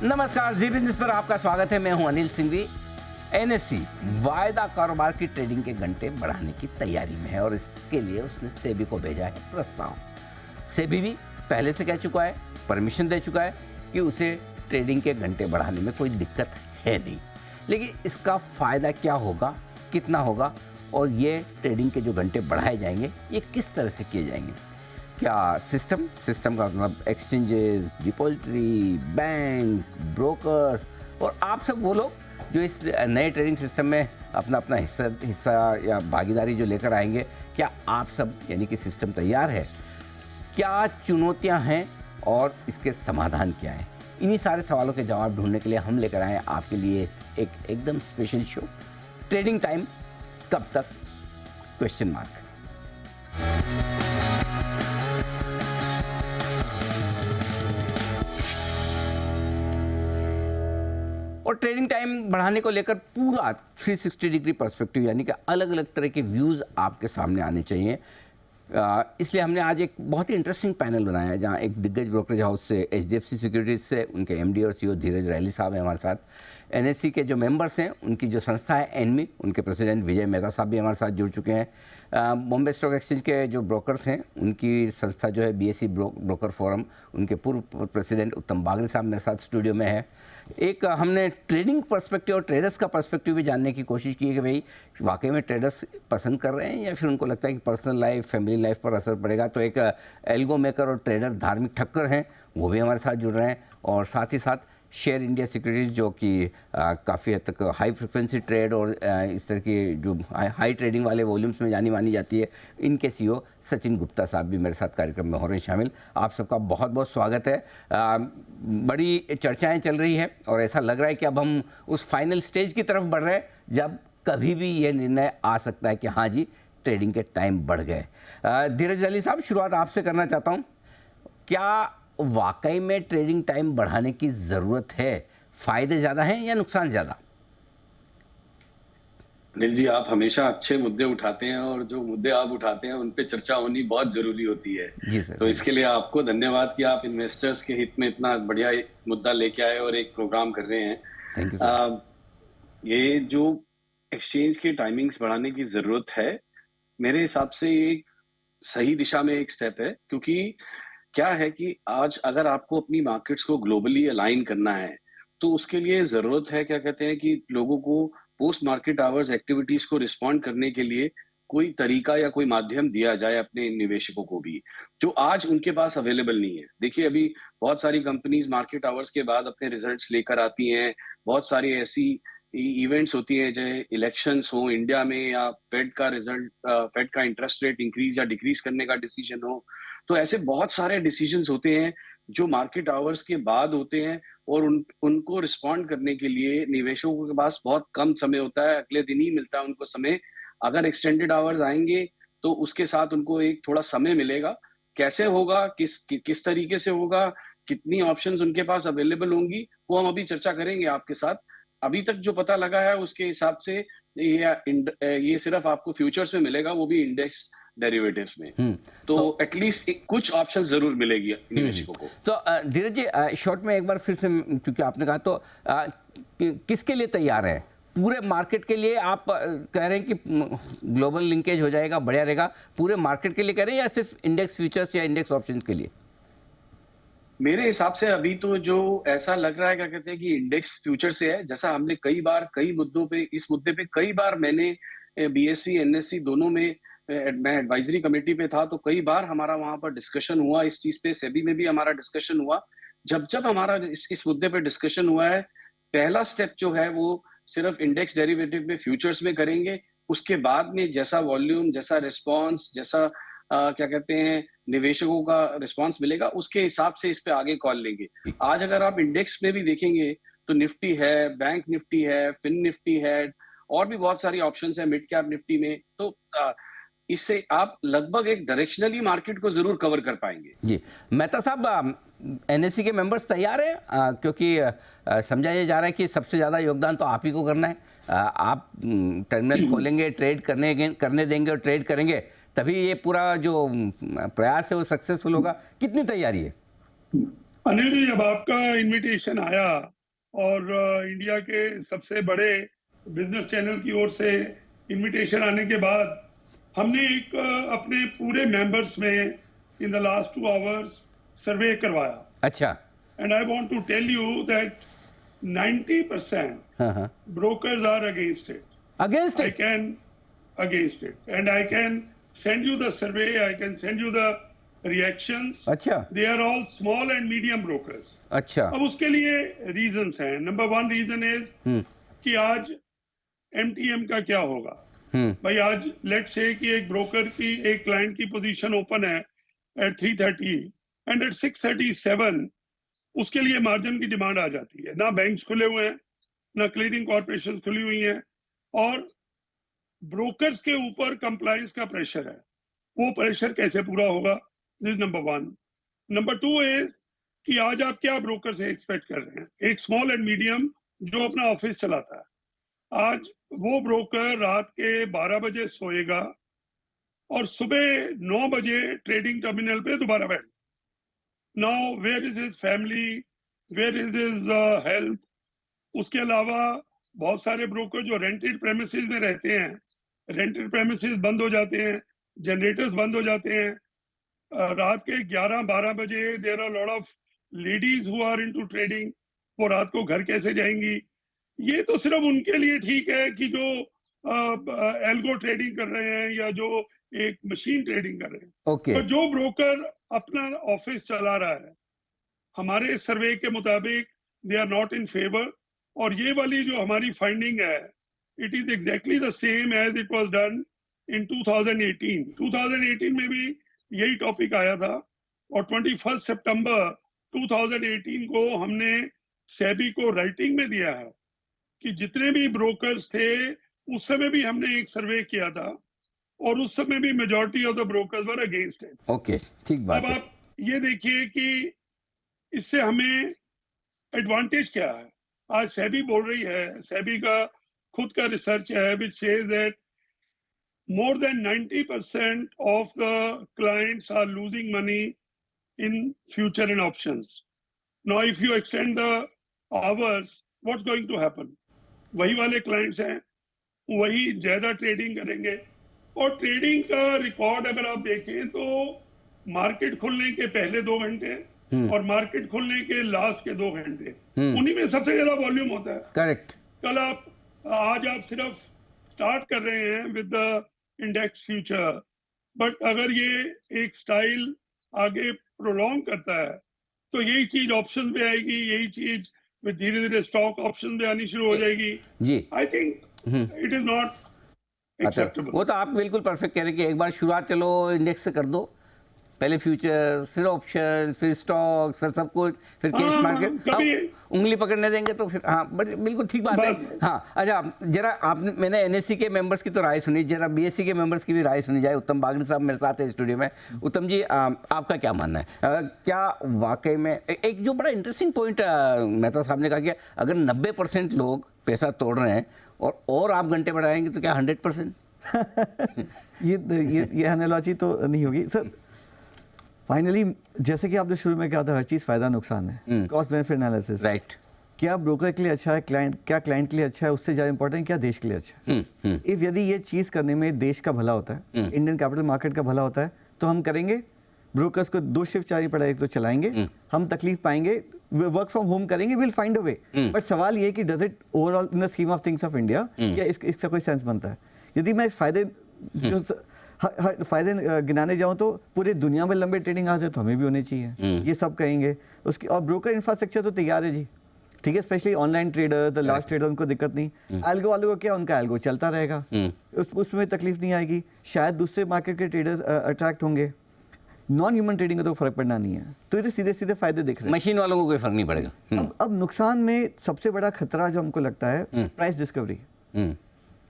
नमस्कार, जी बिजनेस पर आपका स्वागत है। मैं हूं अनिल सिंघवी। एनएससी वायदा कारोबार की ट्रेडिंग के घंटे बढ़ाने की तैयारी में है और इसके लिए उसने सेबी को भेजा है प्रस्ताव। सेबी भी पहले से कह चुका है, परमिशन दे चुका है कि उसे ट्रेडिंग के घंटे बढ़ाने में कोई दिक्कत है नहीं, लेकिन इसका फायदा क्या होगा, कितना होगा और ये ट्रेडिंग के जो घंटे बढ़ाए जाएंगे ये किस तरह से किए जाएंगे। क्या सिस्टम का मतलब एक्सचेंजेस, डिपॉजिटरी, बैंक, ब्रोकर और आप सब वो लोग जो इस नए ट्रेडिंग सिस्टम में अपना अपना हिस्सा या भागीदारी जो लेकर आएंगे, क्या आप सब यानी कि सिस्टम तैयार है? क्या चुनौतियां हैं और इसके समाधान क्या है? इन्हीं सारे सवालों के जवाब ढूंढने के लिए हम लेकर आए आपके लिए एक एकदम स्पेशल शो, ट्रेडिंग टाइम कब तक क्वेश्चन मार्क। और ट्रेडिंग टाइम बढ़ाने को लेकर पूरा 360 डिग्री पर्सपेक्टिव यानी कि अलग अलग तरह के व्यूज़ आपके सामने आने चाहिए। इसलिए हमने आज एक बहुत ही इंटरेस्टिंग पैनल बनाया है जहां एक दिग्गज ब्रोकरेज हाउस से, एचडीएफसी सिक्योरिटीज से उनके एमडी और सीईओ धीरज रैली साहब हैं हमारे साथ। एनएससी के जो मेंबर्स हैं, उनकी जो संस्था है एनमी, उनके प्रेसिडेंट विजय मेहता साहब भी हमारे साथ जुड़ चुके हैं। बॉम्बे स्टॉक एक्सचेंज के जो ब्रोकर्स हैं, उनकी संस्था जो है बीएसई ब्रोकर फोरम, उनके पूर्व प्रेसिडेंट उत्तम बागड़ी साहब मेरे साथ स्टूडियो में है। एक हमने ट्रेडिंग पर्सपेक्टिव और ट्रेडर्स का पर्सपेक्टिव भी जानने की कोशिश की है कि भाई वाकई में ट्रेडर्स पसंद कर रहे हैं या फिर उनको लगता है कि पर्सनल लाइफ, फैमिली लाइफ पर असर पड़ेगा। तो एक एल्गो मेकर और ट्रेडर धार्मिक ठक्कर हैं, वो भी हमारे साथ जुड़ रहे हैं। और साथ ही साथ शेयर इंडिया सिक्योरिटीज़ जो कि काफ़ी हद तक हाई फ्रिक्वेंसी ट्रेड और इस तरह की जो हाई ट्रेडिंग वाले वॉल्यूम्स में जानी मानी जाती है, इनके सीईओ सचिन गुप्ता साहब भी मेरे साथ कार्यक्रम में हो रहे हैं शामिल। आप सबका बहुत बहुत स्वागत है। बड़ी चर्चाएं चल रही हैं और ऐसा लग रहा है कि अब हम उस फाइनल स्टेज की तरफ बढ़ रहे हैं जब कभी भी ये निर्णय आ सकता है कि हाँ जी, ट्रेडिंग के टाइम बढ़ गए। धीरज अली साहब, शुरुआत आपसे करना चाहता हूँ। क्या वाकई में ट्रेडिंग टाइम बढ़ाने की ज़रूरत है? फ़ायदे ज़्यादा हैं या नुकसान ज़्यादा? अनिल जी, आप हमेशा अच्छे मुद्दे उठाते हैं और जो मुद्दे आप उठाते हैं उन पे चर्चा होनी बहुत जरूरी होती है। जी सर। तो इसके लिए आपको धन्यवाद कि आप इन्वेस्टर्स के हित में इतना बढ़िया एक मुद्दा लेके आए और एक प्रोग्राम कर रहे हैं। Thank you sir. ये जो एक्सचेंज के टाइमिंग्स बढ़ाने की जरूरत है, मेरे हिसाब से ये एक सही दिशा में एक स्टेप है, क्योंकि क्या है कि आज अगर आपको अपनी मार्केट्स को ग्लोबली अलाइन करना है, तो उसके लिए ज़रूरत है, क्या कहते हैं, कि लोगों को पोस्ट मार्केट आवर्स एक्टिविटीज़ को रिस्पॉन्ड करने के लिए कोई तरीका या कोई माध्यम दिया जाए अपने निवेशकों को भी, जो आज उनके पास अवेलेबल नहीं है। देखिए, अभी बहुत सारी कंपनीज़ मार्केट आवर्स के बाद अपने रिजल्ट्स लेकर आती हैं। बहुत सारी ऐसी इवेंट्स होती हैं, चाहे इलेक्शंस हो इंडिया में या फेड का रिजल्ट, फेड का इंटरेस्ट रेट इंक्रीज या डिक्रीज करने का डिसीजन हो। तो ऐसे बहुत सारे डिसीजंस होते हैं जो मार्केट आवर्स के बाद होते हैं और उनको रिस्पॉन्ड करने के लिए निवेशकों के पास बहुत कम समय होता है, अगले दिन ही मिलता है उनको समय। अगर एक्सटेंडेड आवर्स आएंगे तो उसके साथ उनको एक थोड़ा समय मिलेगा। कैसे होगा, किस तरीके से होगा, कितनी ऑप्शंस उनके पास अवेलेबल होंगी, वो हम अभी चर्चा करेंगे आपके साथ। अभी तक जो पता लगा है उसके हिसाब से ये सिर्फ आपको फ्यूचर्स में मिलेगा, वो भी इंडेक्स डेरिवेटिव्स में। हम्म। तो तो एटलीस्ट कुछ ऑप्शन जरूर मिलेगी निवेशकों को। तो धीरज जी, शॉर्ट में एक बार फिर से, चूंकि आपने कहा तो किसके लिए तैयार है? पूरे मार्केट के लिए आप कह रहे हैं कि ग्लोबल लिंकेज हो जाएगा, बढ़िया रहेगा, पूरे मार्केट के लिए कह रहे हैं या सिर्फ इंडेक्स फ्यूचर्स या इंडेक्स ऑप्शंस के लिए? मेरे हिसाब से अभी तो जो ऐसा लग रहा है, क्या कहते हैं, कि इंडेक्स फ्यूचर से है। जैसा हमने कई बार कई मुद्दों पे, इस मुद्दे पे कई बार मैंने बीएससी एनएससी दोनों में मैं एडवाइजरी कमेटी पे था, तो कई बार हमारा वहां पर डिस्कशन हुआ इस चीज पे। सेबी में भी हमारा डिस्कशन हुआ। जब जब हमारा इस मुद्दे पे डिस्कशन हुआ है, पहला स्टेप जो है वो सिर्फ इंडेक्स डेरिवेटिव में फ्यूचर्स में करेंगे। उसके बाद में जैसा वॉल्यूम, जैसा रिस्पॉन्स, जैसा क्या कहते हैं, निवेशकों का रिस्पांस मिलेगा, उसके हिसाब से इस पे आगे कॉल लेंगे। आज अगर आप इंडेक्स में भी देखेंगे तो निफ्टी है, बैंक निफ्टी है, फिन निफ्टी है, और भी बहुत सारी ऑप्शंस है मिड कैप निफ्टी में। तो इससे आप लगभग एक डायरेक्शनली मार्केट को जरूर कवर कर पाएंगे। जी मेहता साहब, एनएससी के मेंबर्स तैयार हैं? क्योंकि समझा ये जा रहा है कि सबसे ज़्यादा योगदान तो आप ही को करना है। आप टर्मिनल खोलेंगे, ट्रेड करने देंगे और ट्रेड करेंगे, तभी ये पूरा जो प्रयास है वो सक्सेसफुल होगा। कितनी तैयारी है? अनिल जी, जब आपका इनविटेशन आया और इंडिया के सबसे बड़े बिजनेस चैनल की ओर से इनविटेशन आने के बाद हमने एक अपने पूरे मेंबर्स में in the last 2 hours survey करवाया अच्छा। And I want to tell you that 90% हाँ, brokers are against it. Against I it. can against it, and I can send you the survey. I can send you the reactions. अच्छा They are all small and medium brokers. अच्छा। अब उसके लिए reasons हैं. Number 1 reason is कि आज MTM का क्या होगा. भाई आज लेट से कि एक ब्रोकर की एक क्लाइंट की पोजीशन ओपन है एट 3:30 एंड एट 6:37 उसके लिए मार्जिन की डिमांड आ जाती है. ना बैंक्स खुले हुए हैं, ना क्लीयरिंग कॉर्पोरेशन खुली हुई हैं, और ब्रोकर्स के ऊपर कंप्लायंस का प्रेशर है. वो प्रेशर कैसे पूरा होगा? This number 1. नंबर 2 इज कि आज आप क्या ब्रोकर से एक्सपेक्ट कर रहे हैं? एक स्मॉल एंड मीडियम जो अपना ऑफिस चलाता है, आज वो ब्रोकर रात के 12 बजे सोएगा और सुबह 9 बजे ट्रेडिंग टर्मिनल पे दोबारा बैठ. Now where is his family, where is his health? उसके अलावा बहुत सारे ब्रोकर जो रेंटेड प्रेमिसेस में रहते हैं, रेंटेड प्रेमिसेस बंद हो जाते हैं, जनरेटर्स बंद हो जाते हैं. रात के 11-12 बजे there are lot of ladies who are into trading. वो रात को घर कैसे जाएंगी? ये तो सिर्फ उनके लिए ठीक है कि जो एल्गो ट्रेडिंग कर रहे हैं या जो एक मशीन ट्रेडिंग कर रहे हैं. ओके। तो जो ब्रोकर अपना ऑफिस चला रहा है, हमारे सर्वे के मुताबिक they are not in favour. और ये वाली जो हमारी फाइंडिंग है, it is exactly the same as it was done in 2018. 2018 में भी यही टॉपिक आया था और 21 सितंबर 2018 को हमने सेबी को राइटिंग में दिया है कि जितने भी ब्रोकर्स थे, उस समय भी हमने एक सर्वे किया था और उस समय भी majority of the brokers were against it. Okay, ठीक बात अब है। आप ये देखिए कि इससे हमें एडवांटेज क्या है. आज सेबी बोल रही है, सेबी का खुद का रिसर्च है which says that more than 90% of the clients are losing money in future in options. Now if you extend the hours, what's going to happen? वही वाले clients हैं, वही ज्यादा ट्रेडिंग करेंगे. और ट्रेडिंग का रिकॉर्ड अगर आप देखें तो मार्केट खुलने के पहले 2 घंटे और मार्केट खुलने के लास्ट के 2 घंटे, उन्हीं में सबसे ज्यादा वॉल्यूम होता है. करेक्ट। कल आज आप सिर्फ स्टार्ट कर रहे हैं with the index future, but अगर ये एक स्टाइल आगे प्रोलॉन्ग करता है तो यही चीज ऑप्शन पे आएगी, यही चीज धीरे धीरे स्टॉक ऑप्शन पे आनी शुरू हो जाएगी. जी। I think it is not अच्छा, एक्सेप्टेबल. वो तो आप बिल्कुल परफेक्ट कह रहे हैं कि एक बार शुरुआत चलो इंडेक्स से कर दो, पहले फ्यूचर, फिर ऑप्शन, फिर स्टॉक, फिर सब कुछ, फिर कैश हाँ, मार्केट. कभी उंगली पकड़ने देंगे तो फिर हाँ, बिल्कुल ठीक बात है. बस. हाँ, अच्छा, जरा आपने, मैंने NSE के मेंबर्स की तो राय सुनी, जरा BSE के मेंबर्स की भी राय सुनी जाए. उत्तम बागड़ी साहब मेरे साथ है स्टूडियो में. उत्तम जी, आपका क्या मानना है? क्या वाकई में एक जो बड़ा इंटरेस्टिंग पॉइंट मेहता साहब ने कहा कि अगर 90% लोग पैसा तोड़ रहे हैं और आप घंटे बढ़ाएंगे तो क्या 100%? ये एनालॉजी तो नहीं होगी सर. फाइनली जैसे कि आपने शुरू में कहा था, हर चीज़ फायदा नुकसान है, कॉस्ट बेनिफिट एनालिसिस. राइट. क्या ब्रोकर के लिए अच्छा है, क्या क्लाइंट के लिए अच्छा है, उससे ज़्यादा इंपॉर्टेंट क्या देश के लिए अच्छा है. इफ यदि ये चीज़ करने में देश का भला होता है, इंडियन कैपिटल मार्केट का भला होता है, तो हम करेंगे. ब्रोकर्स को 2 शिफ्ट चारी पड़ाई तो चलाएंगे, हम तकलीफ पाएंगे, वर्क फ्रॉम होम करेंगे, will find a way. But सवाल ये कि does it overall in the scheme of things of India, क्या इसका कोई सेंस बनता है? यदि मैं फायदे जो फायदे गिनाने जाऊं तो पूरे दुनिया में लंबे ट्रेडिंग आज है तो हमें भी होने चाहिए, ये सब कहेंगे उसकी. और ब्रोकर इंफ्रास्ट्रक्चर तो तैयार है जी, ठीक है. Specially online traders, large trader, उनको दिक्कत नहीं. एल्गो वालों को क्या, उनका एल्गो चलता रहेगा, उसमें तकलीफ नहीं आएगी. शायद दूसरे मार्केट के ट्रेडर्स अट्रैक्ट होंगे. नॉन ह्यूमन ट्रेडिंग का तो फर्क पड़ना नहीं है. तो ये तो सीधे सीधे फायदे दिख रहे हैं. मशीन वालों को कोई फर्क नहीं पड़ेगा. अब नुकसान में सबसे बड़ा खतरा जो हमको लगता है, प्राइस डिस्कवरी.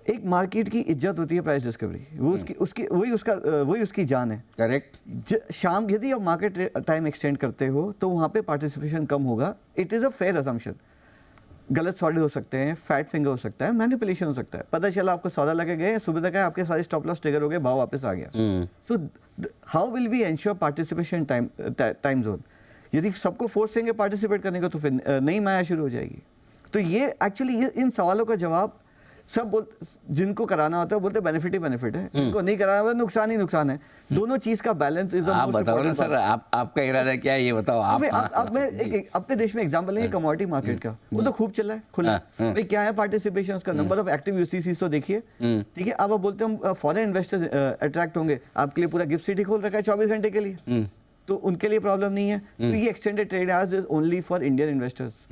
एक मार्केट की इज्जत होती है प्राइस डिस्कवरी, वो वही उसकी जान है. करेक्ट. शाम यदि आप मार्केट टाइम एक्सटेंड करते हो तो वहाँ पे पार्टिसिपेशन कम होगा. It is a fair assumption. गलत सौदे हो सकते हैं, फैट फिंगर हो सकता है, मैनिपुलेशन हो सकता है. पता चला आपको सौदा लगे गए, सुबह तक है आपके सारे स्टॉप लॉस ट्रिगर हो गए, भाव वापस आ गया. So how will we ensure participation time zone? यदि सबको फोर्स करेंगे पार्टिसिपेट करने का तो फिर नई माया शुरू हो जाएगी। तो ये एक्चुअली ये इन सवालों का जवाब सब जिनको कराना होता है बोलते बेनिफिट ही बेनिफिट है, जिनको नहीं कराना होता नुकसान ही नुकसान है। दोनों चीज का बैलेंस इज आप बताओ ना सर, आपका इरादा क्या है ये बताओ आप। अब मैं एक अपने देश में एग्जांपल लेंगे कमोडिटी मार्केट का, वो तो खूब चला है खुला। भाई क्या है पार्टिसिपेशन, उसका नंबर ऑफ एक्टिव यूसीसी तो देखिए, ठीक है। अब आप बोलते हैं फॉरेन इन्वेस्टर्स अट्रैक्ट होंगे, आपके लिए पूरा गिफ्ट सिटी खोल रखा है 24 घंटे के लिए, तो उनके लिए प्रॉब्लम नहीं है। तो ये एक्सटेंडेड ट्रेड आज is only for Indian investors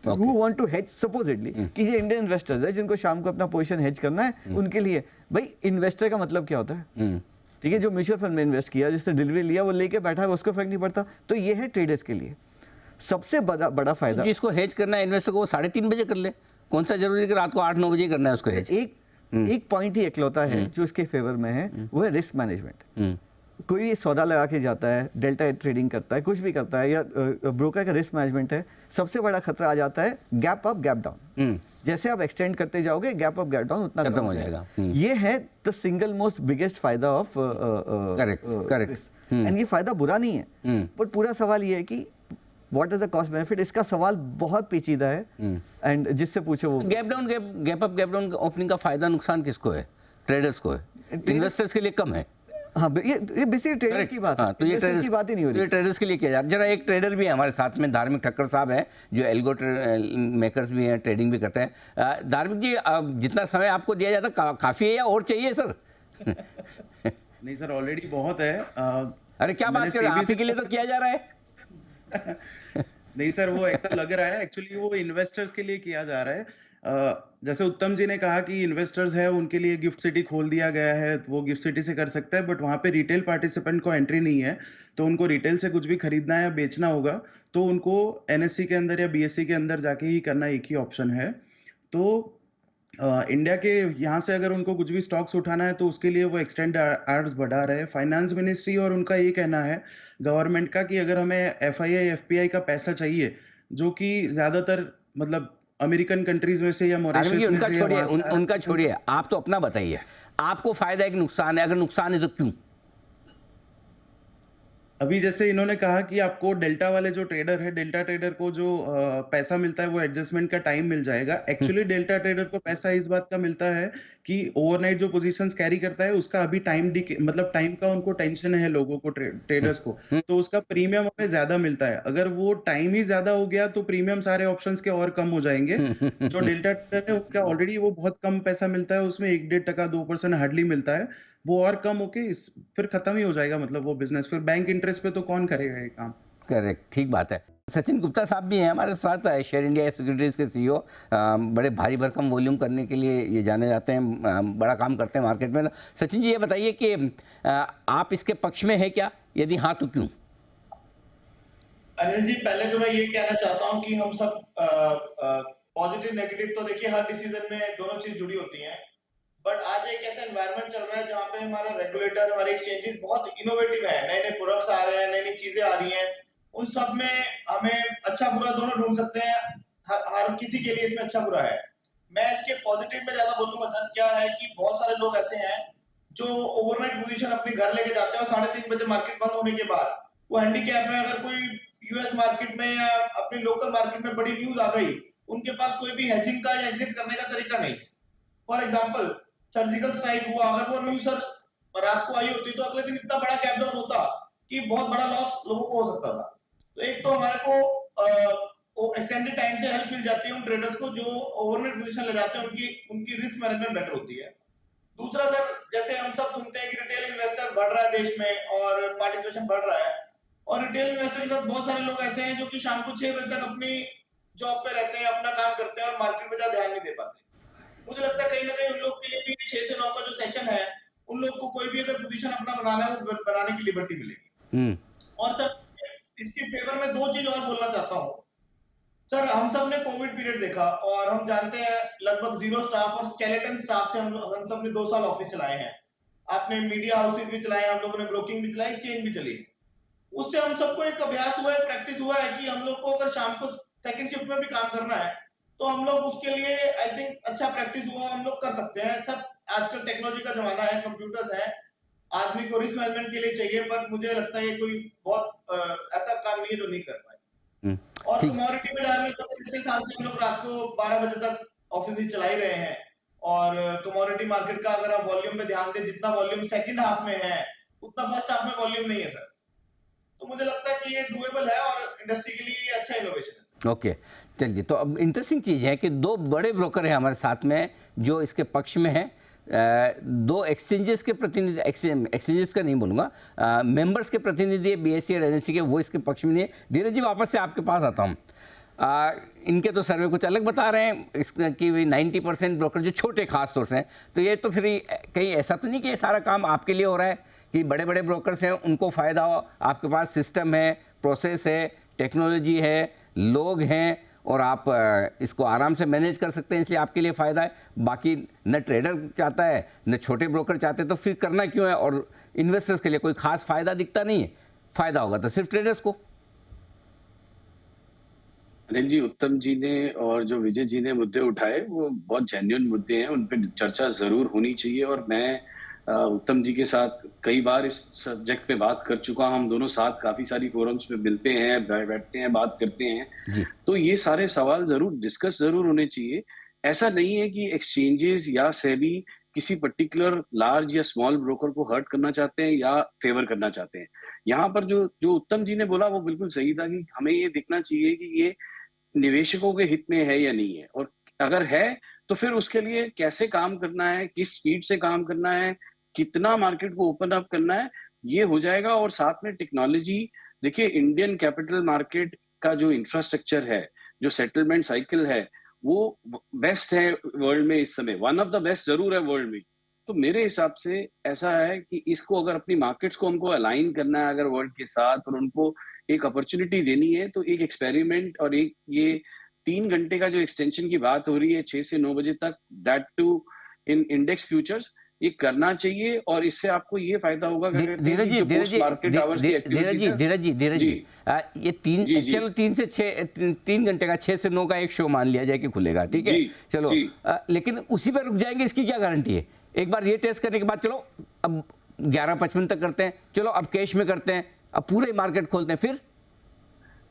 who want to hedge supposedly, कि ये इंडियन इन्वेस्टर्स है जिनको शाम को अपना पोजीशन हेज करना है, उनके लिए। भाई इन्वेस्टर का मतलब क्या होता है, ठीक है, जो म्यूचुअल फंड में इन्वेस्ट किया, जिसने डिलीवरी लिया, वो लेके बैठा है, उसको फर्क नहीं पड़ता। तो ये है ट्रेडर्स के लिए सबसे बड़ा फायदा। जिसको हेज करना है इन्वेस्टर को, वो 3:30 बजे कर ले, कौन सा जरूरी है कि रात को 8-9 बजे करना है उसको हेज। एक पॉइंट ही इकलौता है जो इसके फेवर में है, वो है रिस्क मैनेजमेंट। कोई भी सौदा लगा के जाता है, डेल्टा ट्रेडिंग करता है, कुछ भी करता है, या ब्रोकर का रिस्क मैनेजमेंट है, सबसे बड़ा खतरा आ जाता है गैप अप गैप डाउन। जैसे आप एक्सटेंड करते जाओगे गैप अप गैप डाउन उतना खत्म हो जाएगा। ये है द सिंगल मोस्ट बिगेस्ट फायदा ऑफ करेक्ट। एंड ये फायदा बुरा नहीं है, पर पूरा सवाल ये है कि what is the cost benefit. इसका सवाल बहुत पेचीदा है, एंड जिससे पूछो वो gap down gap up gap down opening का फायदा नुकसान किसको है? ट्रेडर्स को है, इन्वेस्टर्स के लिए कम है। हाँ, ये बेसिकली ट्रेडर्स की बात है, तो ये ट्रेडर्स की बात ही नहीं हो रही। ये ट्रेडर्स के लिए किया जाता है। जरा एक ट्रेडर भी है हमारे साथ में, धार्मिक ठक्कर साहब हैं, जो एल्गो मेकर्स भी हैं, ट्रेडिंग भी करते हैं। धार्मिक जी, जितना समय आपको दिया जाता है काफ़ी है या और चाहिए सर? नहीं सर, ऑलरेडी बहुत है। अरे क्या बात कर रहे हैं, आप ही के लिए तो किया जा रहा है। नहीं सर, वो ऐसा लग रहा है, एक्चुअली वो इन्वेस्टर्स के लिए किया जा रहा है। जैसे उत्तम जी ने कहा कि इन्वेस्टर्स है उनके लिए गिफ्ट सिटी खोल दिया गया है, तो वो गिफ्ट सिटी से कर सकता है, बट वहाँ पे रिटेल पार्टिसिपेंट को एंट्री नहीं है। तो उनको रिटेल से कुछ भी खरीदना है या बेचना होगा तो उनको एनएससी के अंदर या बीएससी के अंदर जाके ही करना एक ही ऑप्शन है। तो इंडिया के यहाँ से अगर उनको कुछ भी स्टॉक्स उठाना है तो उसके लिए वो एक्सटेंड आवर्स बढ़ा रहे हैं। फाइनेंस मिनिस्ट्री और उनका ये कहना है गवर्नमेंट का कि अगर हमें एफआईआई एफपीआई का पैसा चाहिए, जो कि ज्यादातर मतलब अमेरिकन कंट्रीज में से या मॉरिशस में से, उनका छोड़िए, आप तो अपना बताइए, आपको फायदा है कि नुकसान है? अगर नुकसान है तो क्यों? अभी जैसे इन्होंने कहा कि आपको डेल्टा वाले जो ट्रेडर है, डेल्टा ट्रेडर को जो पैसा मिलता है वो एडजस्टमेंट का टाइम मिल जाएगा। एक्चुअली डेल्टा ट्रेडर को पैसा इस बात का मिलता है कि ओवरनाइट जो पोजीशंस कैरी करता है उसका अभी मतलब टाइम का उनको टेंशन है लोगों को, ट्रेडर्स को, तो उसका प्रीमियम हमें ज्यादा मिलता है। अगर वो टाइम ही ज्यादा हो गया तो प्रीमियम सारे ऑप्शंस के और कम हो जाएंगे। जो डेल्टा ट्रेडर है उनका ऑलरेडी वो बहुत कम पैसा मिलता है, उसमें 1-1.5% 2% हार्डली मिलता है, वो और कम होके फिर खत्म ही हो जाएगा मतलब वो बिजनेस। फिर बैंक इंटरेस्ट पे तो कौन करेगा ये काम? करेक्ट, ठीक बात है। सचिन गुप्ता साहब भी हैं हमारे साथ, शेयर इंडिया सिक्योरिटीज़ के सीईओ। बड़े भारी भरकम वॉल्यूम करने के लिए ये जाने जाते हैं, बड़ा काम करते हैं मार्केट में। सचिन जी, ये बताइए कि आप इसके पक्ष में है क्या? यदि हाँ तो क्यों? अनिल जी, पहले तो मैं ये कहना चाहता हूँ कि हम सब पॉजिटिव नेगेटिव तो देखिए हर डिसीजन में दोनों चीज जुड़ी होती हैं, बट आज एक ऐसा एनवायरनमेंट चल रहा है जहाँ पे हमारा रेगुलेटर, हमारे एक्सचेंजेस बहुत इनोवेटिव है, नए नए प्रोडक्ट्स आ रहे हैं, नई नई चीजें आ रही हैं, उन सब में हमें अच्छा बुरा दोनों ढूंढ सकते हैं। हर किसी के लिए इसमें अच्छा बुरा है। मैं इसके पॉजिटिव में ज्यादा बोलूंगा सर। क्या है कि बहुत सारे लोग ऐसे हैं जो ओवरनाइट पोजीशन अपने घर लेके जाते हैं और 3:30 बजे मार्केट बंद होने के बाद वो हैंडीकैप में, अगर कोई यूएस मार्केट में या अपनी लोकल मार्केट में बड़ी न्यूज आ गई, उनके पास कोई भी हेजिंग का या एग्जिट करने का तरीका नहीं। फॉर एग्जाम्पल, सर्जिकल स्ट्राइक हुआ, अगर वो न्यूज सर रात को आई होती तो अगले दिन इतना बड़ा गैप डाउन होता कि बहुत बड़ा लॉस लोगों को हो सकता था। तो एक तो हमारे को एक्सटेंडेड टाइम से हेल्प मिल जाती है उन ट्रेडर्स को जो ओवरनाइट पोजीशन ले जाते हैं, उनकी रिस्क मैनेजमेंट बेटर होती है। दूसरा सर, जैसे हम सब सुनते हैं कि रिटेल इन्वेस्टर बढ़ रहा है देश में और पार्टिसिपेशन बढ़ रहा है, और रिटेल इन्वेस्टर के साथ बहुत सारे लोग ऐसे हैं जो कि शाम को 6 बजे तक अपनी जॉब पे रहते हैं, अपना काम करते हैं और मार्केट में ज्यादा ध्यान नहीं दे पाते। मुझे लगता है कहीं ना कहीं उन लोग के लिए भी 6 से 9 का जो सेशन है, उन लोग को कोई भी अगर पोजीशन अपना बनाना है वो बनाने की लिबर्टी मिलेगी। और सर, इसके फेवर में 2 चीज और बोलना चाहता हूँ। सर, हम सब ने कोविड पीरियड देखा और हम जानते हैं लगभग 0 स्टाफ और स्केलेटन स्टाफ से हम सब ने 2 साल ऑफिस चलाए हैं। आपने मीडिया हाउसेज भी चलाए, हम लोगों ने ब्रोकिंग भी चलाई, एक्सचेंज भी चली। उससे हम सबको एक अभ्यास हुआ है, प्रैक्टिस हुआ है कि हम लोग को अगर शाम को सेकंड शिफ्ट में भी काम करना है तो हम लोग उसके लिए आई थिंक अच्छा प्रैक्टिस हुआ, हम लोग कर सकते हैं। सब आजकल टेक्नोलॉजी का जमाना है, कंप्यूटर्स हैं, आदमी को रिस्क मैनेजमेंट के लिए चाहिए, पर मुझे लगता है ये कोई बहुत ऐसा काम नहीं है जो नहीं कर पाए। और ठीक। कमोडिटी बाजार में तो पिछले साल से हम लोग रात को 12 बजे तक ऑफिस ही चला ही रहे हैं, और कमोडिटी मार्केट का अगर आप वॉल्यूम पे ध्यान दें, जितना वॉल्यूम सेकंड हाफ में है उतना फर्स्ट हाफ में वॉल्यूम नहीं है सर। तो मुझे लगता है कि ये डूएबल है और इंडस्ट्री के लिए ये अच्छा इनोवेशन है। ओके, चलिए, तो अब इंटरेस्टिंग चीज़ है कि दो बड़े ब्रोकर हैं हमारे साथ में जो इसके पक्ष में हैं। दो एक्सचेंजेस के प्रतिनिधि, एक्सचेंजेस का नहीं बोलूँगा, मेंबर्स के प्रतिनिधि BSE और NSE के, वो इसके पक्ष में नहीं है। धीरज जी, वापस से आपके पास आता हूँ। इनके तो सर्वे कुछ अलग बता रहे हैं इसका कि 90% ब्रोकर जो छोटे खास तौर से हैं, तो ये तो फिर कहीं ऐसा तो नहीं कि ये सारा काम आपके लिए हो रहा है कि बड़े बड़े ब्रोकर्स हैं उनको फ़ायदा हो, आपके पास सिस्टम है, प्रोसेस है, टेक्नोलॉजी है, लोग हैं और आप इसको आराम से मैनेज कर सकते हैं, इसलिए आपके लिए फ़ायदा है। बाकी न ट्रेडर चाहता है न छोटे ब्रोकर चाहते, तो फिर करना क्यों है? और इन्वेस्टर्स के लिए कोई खास फ़ायदा दिखता नहीं है। फ़ायदा होगा तो सिर्फ ट्रेडर्स को। अनिल जी, उत्तम जी ने और जो विजय जी ने मुद्दे उठाए वो बहुत जेन्युइन मुद्दे हैं, उन पर चर्चा ज़रूर होनी चाहिए। और मैं उत्तम जी के साथ कई बार इस सब्जेक्ट पे बात कर चुका हूं। हम दोनों साथ काफी सारी फोरम्स में मिलते हैं, बैठते हैं, बात करते हैं जी। तो ये सारे सवाल जरूर डिस्कस जरूर होने चाहिए। ऐसा नहीं है कि एक्सचेंजेस या सेबी किसी पर्टिकुलर लार्ज या स्मॉल ब्रोकर को हर्ट करना चाहते हैं या फेवर करना चाहते हैं। यहाँ पर जो उत्तम जी ने बोला वो बिल्कुल सही था कि हमें ये देखना चाहिए कि ये निवेशकों के हित में है या नहीं है, और अगर है तो फिर उसके लिए कैसे काम करना है, किस स्पीड से काम करना है, कितना मार्केट को ओपन अप करना है, ये हो जाएगा। और साथ में टेक्नोलॉजी, देखिए इंडियन कैपिटल मार्केट का जो इंफ्रास्ट्रक्चर है, जो सेटलमेंट साइकिल है, वो बेस्ट है वर्ल्ड में इस समय, वन ऑफ द बेस्ट जरूर है वर्ल्ड में। तो मेरे हिसाब से ऐसा है कि इसको अगर अपनी मार्केट्स को हमको अलाइन करना है अगर वर्ल्ड के साथ, और उनको एक अपॉर्चुनिटी देनी है, तो एक एक्सपेरिमेंट और एक ये 3 घंटे का जो एक्सटेंशन की बात हो रही है 6 से 9 बजे तक, that too in index futures, ये करना चाहिए। और इससे आपको ये फायदा होगा। धीरज जी, ये 3 से 6, 3 घंटे का 6 से 9 का एक शो मान लिया जाए कि खुलेगा, ठीक है, चलो। लेकिन उसी पर रुक जाएंगे, इसकी क्या गारंटी है? एक बार ये टेस्ट करने के बाद चलो अब 11:55 तक करते हैं, चलो अब कैश में करते हैं, अब पूरे मार्केट खोलते हैं। फिर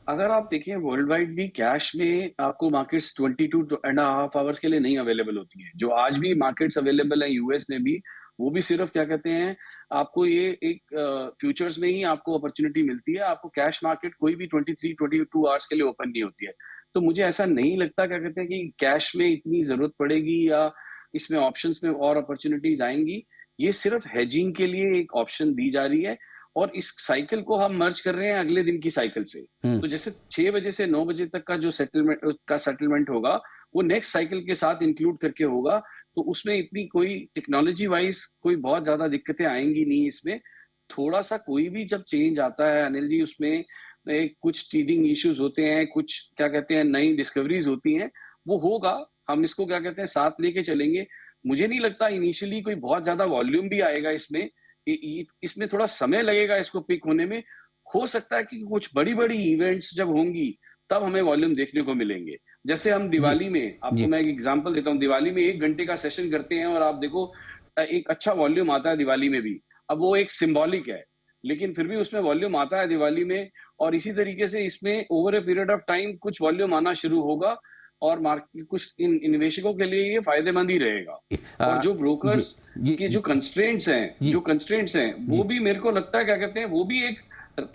अगर आप देखिए वर्ल्ड वाइड भी कैश में आपको मार्केट्स 22.5 आवर्स के लिए नहीं अवेलेबल होती हैं। जो आज भी मार्केट्स अवेलेबल है यूएस में भी, वो भी सिर्फ क्या कहते हैं, आपको ये एक फ्यूचर्स में ही आपको अपॉर्चुनिटी मिलती है। आपको कैश मार्केट कोई भी 23-22 आवर्स के लिए ओपन नहीं होती है। तो मुझे ऐसा नहीं लगता क्या कहते हैं कि कैश में इतनी जरूरत पड़ेगी या इसमें ऑप्शंस में और अपॉर्चुनिटीज आएंगी। ये सिर्फ हेजिंग के लिए एक ऑप्शन दी जा रही है, और इस साइकिल को हम मर्ज कर रहे हैं अगले दिन की साइकिल से। तो जैसे 6 बजे से 9 बजे तक का जो सेटलमेंट होगा वो नेक्स्ट साइकिल के साथ इंक्लूड करके होगा। तो उसमें इतनी कोई टेक्नोलॉजी वाइज कोई बहुत ज्यादा दिक्कतें आएंगी नहीं। इसमें थोड़ा सा कोई भी जब चेंज आता है अनिल जी, उसमें कुछ टीडिंग इश्यूज होते हैं, कुछ क्या कहते हैं नई डिस्कवरीज होती हैं, वो होगा। हम इसको क्या कहते हैं साथ लेके चलेंगे। मुझे नहीं लगता इनिशियली कोई बहुत ज्यादा वॉल्यूम भी आएगा इसमें। इसमें थोड़ा समय लगेगा इसको पिक होने में। हो सकता है कि कुछ बड़ी बड़ी इवेंट्स जब होंगी तब हमें वॉल्यूम देखने को मिलेंगे। जैसे हम दिवाली में, आपको मैं एक एग्जांपल देता हूँ, दिवाली में 1 घंटे का सेशन करते हैं और आप देखो एक अच्छा वॉल्यूम आता है दिवाली में भी। अब वो एक सिंबॉलिक है, लेकिन फिर भी उसमें वॉल्यूम आता है दिवाली में। और इसी तरीके से इसमें over a period of time कुछ वॉल्यूम आना शुरू होगा, और मार्केट कुछ निवेशकों के लिए ये फायदेमंद ही रहेगा। और जो ब्रोकर्स के जो कंस्ट्रेंट्स हैं वो भी मेरे को लगता है क्या कहते हैं, वो भी एक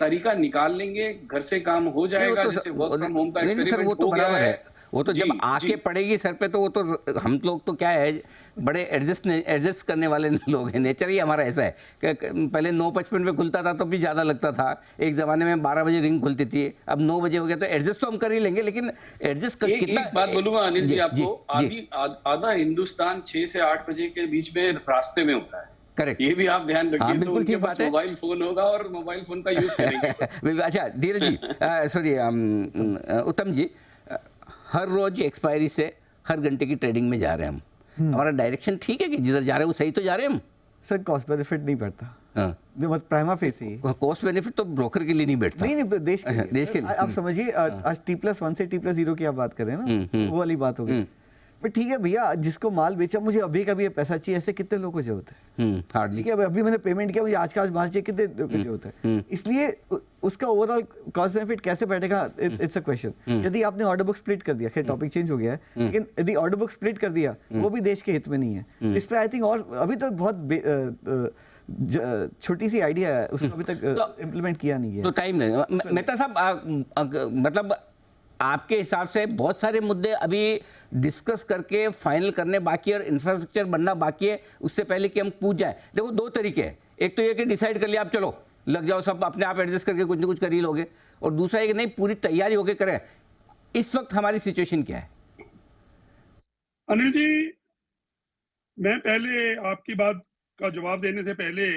तरीका निकाल लेंगे, घर से काम हो जाएगा। जैसे वर्क फ्रॉम होम का एक्सपेरिमेंट हो गया है, वो तो जब आके पड़ेगी सर पे, तो वो तो हम लोग तो क्या है, बड़े एडजस्ट करने वाले लोग हैं। नेचर ही हमारा ऐसा है कि पहले 9:55 पे खुलता था तो भी ज़्यादा लगता था। एक ज़माने में 12 बजे रिंग खुलती थी, अब 9 बजे हो गया, तो एडजस्ट तो हम कर ही लेंगे। लेकिन एडजस्ट कितना, एक बात बोलूंगा अनिल जी आपको, आधा हिंदुस्तान 6 से 8 बजे के बीच में रास्ते में होता है। करेक्ट, ये भी आप ध्यान रखिए। बिल्कुल ठीक बात है। मोबाइल फोन होगा और मोबाइल फोन का यूज करेंगे। बिल्कुल। अच्छा धीरज जी, सॉरी उत्तम जी, हर रोज एक्सपायरी से हर घंटे की ट्रेडिंग में जा रहे हैं हम, हमारा डायरेक्शन ठीक है कि जिधर जा रहे हैं वो सही तो जा रहे हैं हम? सर कॉस्ट बेनिफिट नहीं बैठता। हाँ, प्राइमा फेसी कॉस्ट बेनिफिट तो ब्रोकर के लिए नहीं बैठता। नहीं देश के लिए। देश के लिए आप समझिए, आज T+1 से T+0 की आप बात कर रहे हैं ना, वो वाली बात हो गई। पर ठीक है भैया, जिसको माल बेचा मुझे अभी का भी ये पैसा चाहिए, ऐसे कितने लोगों को जरूरत है? हार्डली। ठीक है, अभी मैंने पेमेंट किया, मुझे आज का आज माल चाहिए, कितने लोगों को जरूरत है? इसलिए उसका ओवरऑल कॉस्ट बेनिफिट कैसे बैठेगा, इट्स अ क्वेश्चन। यदि आपने ऑर्डर बुक स्प्लिट कर दिया, खैर टॉपिक चेंज हो गया है, लेकिन यदि ऑर्डर बुक स्प्लिट कर दिया, वो भी देश के हित में नहीं है। इस पे आई थिंक, और अभी तो बहुत छोटी सी आइडिया है, उसको अभी तक इम्प्लीमेंट किया नहीं है। तो टाइम नहीं। मेहता साहब, मतलब आपके हिसाब से बहुत सारे मुद्दे अभी डिस्कस करके फाइनल करने बाकी है और इंफ्रास्ट्रक्चर बनना बाकी है, उससे पहले कि हम पूछ जाए। देखो, दो तरीके हैं, एक तो ये कि डिसाइड कर लिया आप चलो लग जाओ, सब अपने आप एडजस्ट करके कुछ ना कुछ कर ही लोगे, और दूसरा ये कि नहीं, पूरी तैयारी होके करें। इस वक्त हमारी सिचुएशन क्या है? अनिल जी, मैं पहले आपकी बात का जवाब देने से पहले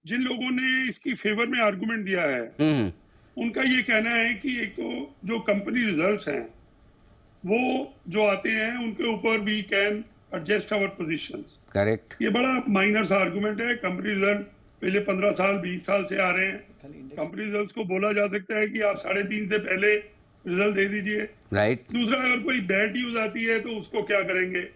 जिन लोगों ने इसकी फेवर में आर्गुमेंट दिया है, उनका ये कहना है कि एक तो जो कंपनी रिजल्ट्स हैं वो जो आते हैं उनके ऊपर we can adjust our positions. Correct. ये बड़ा माइनर सा आर्गुमेंट है। कंपनी रिजल्ट पहले 15 साल 20 साल से आ रहे हैं। कंपनी रिजल्ट्स को बोला जा सकता है कि आप 3.5 से पहले रिजल्ट दे दीजिए। राइट। दूसरा, अगर कोई बैड न्यूज आती है तो उसको क्या करेंगे?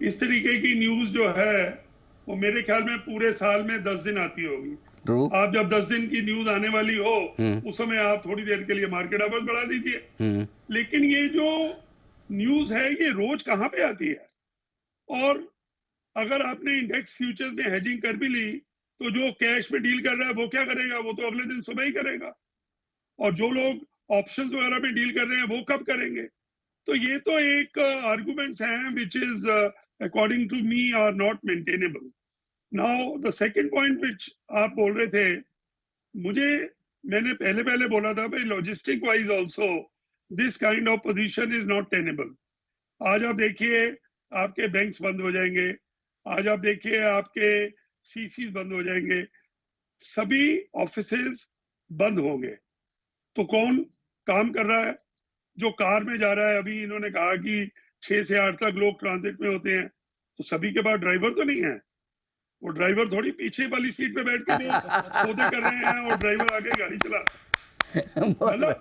इस तरीके की न्यूज जो है वो मेरे ख्याल में पूरे साल में 10 दिन आती होगी। आप जब 10 दिन की न्यूज आने वाली हो उस समय आप थोड़ी देर के लिए मार्केट अवर्स बढ़ा दीजिए। लेकिन ये जो न्यूज है ये रोज कहाँ पे आती है? और अगर आपने इंडेक्स फ्यूचर्स में हेजिंग कर भी ली तो जो कैश में डील कर रहा है वो क्या करेगा? वो तो अगले दिन सुबह ही करेगा। और जो लोग ऑप्शंस वगैरह में डील कर रहे हैं वो कब करेंगे? तो ये तो एक आर्गुमेंट्स हैं which is according to me are not maintainable. Now the second point which आप बोल रहे थे, मैंने पहले बोला था भाई, logistic wise also this kind of position is not tenable. आज आप देखिए आपके बैंक्स बंद हो जाएंगे, आज आप देखिए आपके सीसीज बंद हो जाएंगे, सभी ऑफिसेज बंद होंगे, तो कौन काम कर रहा है? जो कार में जा रहा है, अभी इन्होंने कहा कि 6 से 8 तक लोग ट्रांजिट में होते हैं, तो सभी के पास ड्राइवर तो नहीं है। वो ड्राइवर थोड़ी पीछे वाली सीट पे बैठ के वो सौदे कर रहे हैं और ड्राइवर आगे गाड़ी चला। मतलब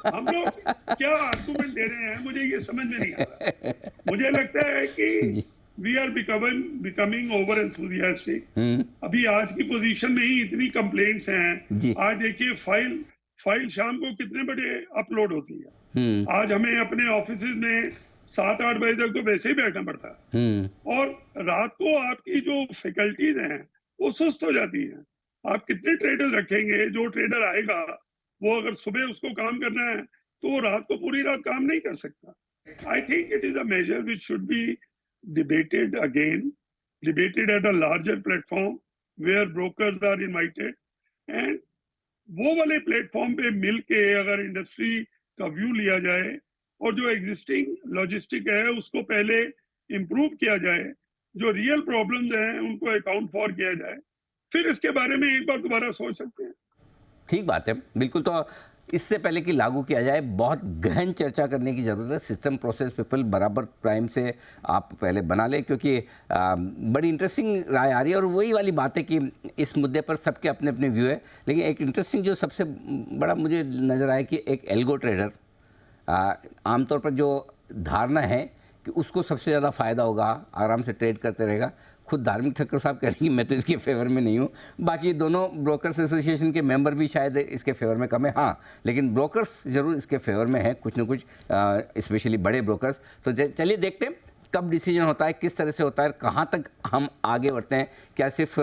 हम लोग क्या आर्गुमेंट दे रहे हैं, मुझे ये समझ में नहीं आ रहा। मुझे लगता है कि we are becoming over enthusiastic. अभी आज की पोजीशन में ही इतनी कंप्लेंट्स हैं। आज देखिए फाइल शाम को कितने बजे अपलोड होती है। आज हमें अपने ऑफिस में 7-8 बजे तक तो वैसे ही बैठना पड़ता है, और रात को आपकी जो फैकल्टीज हैं वो सुस्त हो जाती हैं। आप कितने ट्रेडर रखेंगे? जो ट्रेडर आएगा वो अगर सुबह उसको काम करना है तो वो रात को पूरी रात काम नहीं कर सकता। I think it is a major which should be debated again, debated at a larger platform where brokers are invited, and वो वाले प्लेटफॉर्म पे मिल के अगर इंडस्ट्री का व्यू लिया जाए और जो एग्जिस्टिंग लॉजिस्टिक है उसको पहले इम्प्रूव किया जाए, जो रियल प्रॉब्लम्स हैं उनको अकाउंट फॉर किया जाए, फिर इसके बारे में एक बार दोबारा सोच सकते हैं। ठीक बात है, बिल्कुल। तो इससे पहले कि लागू किया जाए बहुत गहन चर्चा करने की ज़रूरत है। सिस्टम प्रोसेस पीपल बराबर प्राइम से आप पहले बना लें, क्योंकि बड़ी इंटरेस्टिंग राय आ रही है। और वही वाली बात है कि इस मुद्दे पर सबके अपने अपने व्यू है। लेकिन एक इंटरेस्टिंग जो सबसे बड़ा मुझे नज़र आया कि एक एल्गो ट्रेडर आमतौर पर जो धारणा है कि उसको सबसे ज़्यादा फ़ायदा होगा, आराम से ट्रेड करते रहेगा। खुद धार्मिक ठक्कर साहब कह रही हैं मैं तो इसके फेवर में नहीं हूँ। बाकी दोनों ब्रोकर्स एसोसिएशन के मेंबर भी शायद इसके फेवर में कम है, हाँ, लेकिन ब्रोकर्स ज़रूर इसके फेवर में है, कुछ न कुछ, स्पेशली बड़े ब्रोकर्स। तो चलिए देखते हैं कब डिसीजन होता है, किस तरह से होता है, कहाँ तक हम आगे बढ़ते हैं। क्या सिर्फ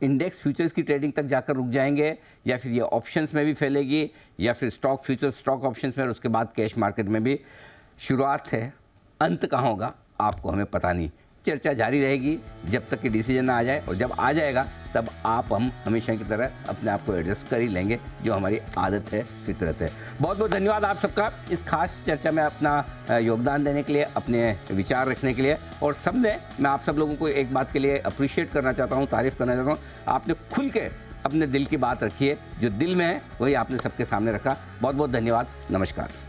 इंडेक्स फ्यूचर्स की ट्रेडिंग तक जाकर रुक जाएंगे, या फिर ये ऑप्शंस में भी फैलेगी, या फिर स्टॉक फ्यूचर्स, स्टॉक ऑप्शंस में, और उसके बाद कैश मार्केट में भी। शुरुआत है, अंत कहाँ होगा आपको हमें पता नहीं। चर्चा जारी रहेगी जब तक कि डिसीजन ना आ जाए, और जब आ जाएगा तब हम हमेशा की तरह अपने आप को एडजस्ट कर ही लेंगे, जो हमारी आदत है, फितरत है। बहुत बहुत धन्यवाद आप सबका इस खास चर्चा में अपना योगदान देने के लिए, अपने विचार रखने के लिए। और सब में मैं आप सब लोगों को एक बात के लिए अप्रिशिएट करना चाहता हूँ, तारीफ़ करना चाहता हूँ। आपने खुल के अपने दिल की बात रखी है, जो दिल में है वही आपने सबके सामने रखा। बहुत बहुत धन्यवाद, नमस्कार।